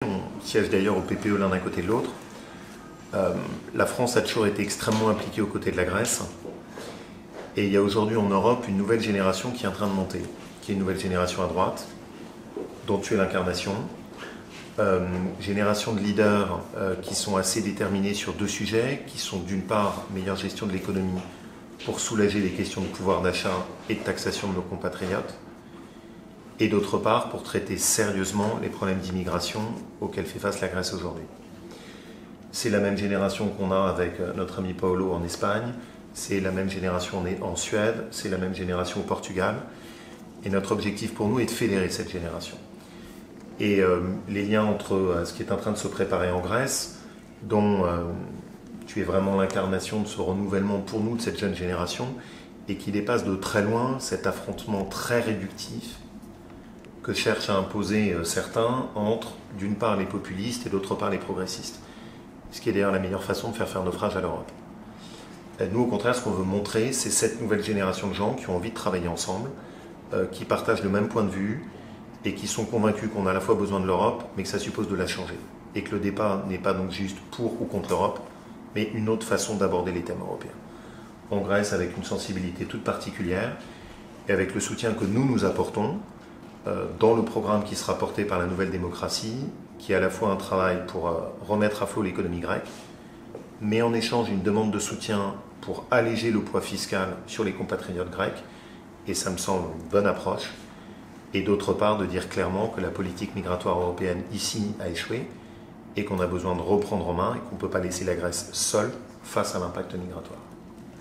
on siège d'ailleurs au PPE l'un d'un côté de l'autre. La France a toujours été extrêmement impliquée aux côtés de la Grèce. Et il y a aujourd'hui en Europe une nouvelle génération qui est en train de monter, qui est une nouvelle génération à droite, dont tu es l'incarnation. Génération de leaders qui sont assez déterminés sur deux sujets, qui sont d'une part meilleure gestion de l'économie pour soulager les questions de pouvoir d'achat et de taxation de nos compatriotes, et d'autre part pour traiter sérieusement les problèmes d'immigration auxquels fait face la Grèce aujourd'hui. C'est la même génération qu'on a avec notre ami Paolo en Espagne, c'est la même génération en Suède, c'est la même génération au Portugal, et notre objectif pour nous est de fédérer cette génération. Et les liens entre ce qui est en train de se préparer en Grèce, dont tu es vraiment l'incarnation de ce renouvellement pour nous de cette jeune génération, et qui dépasse de très loin cet affrontement très réductif que cherchent à imposer certains entre, d'une part, les populistes et d'autre part, les progressistes. Ce qui est d'ailleurs la meilleure façon de faire naufrage à l'Europe. Nous, au contraire, ce qu'on veut montrer, c'est cette nouvelle génération de gens qui ont envie de travailler ensemble, qui partagent le même point de vue et qui sont convaincus qu'on a à la fois besoin de l'Europe, mais que ça suppose de la changer. Et que le débat n'est pas donc juste pour ou contre l'Europe, mais une autre façon d'aborder les thèmes européens. En Grèce, avec une sensibilité toute particulière et avec le soutien que nous apportons dans le programme qui sera porté par la Nouvelle Démocratie, qui est à la fois un travail pour remettre à flot l'économie grecque, mais en échange une demande de soutien pour alléger le poids fiscal sur les compatriotes grecs, et ça me semble une bonne approche, et d'autre part de dire clairement que la politique migratoire européenne ici a échoué, et qu'on a besoin de reprendre en main, et qu'on ne peut pas laisser la Grèce seule face à l'impact migratoire.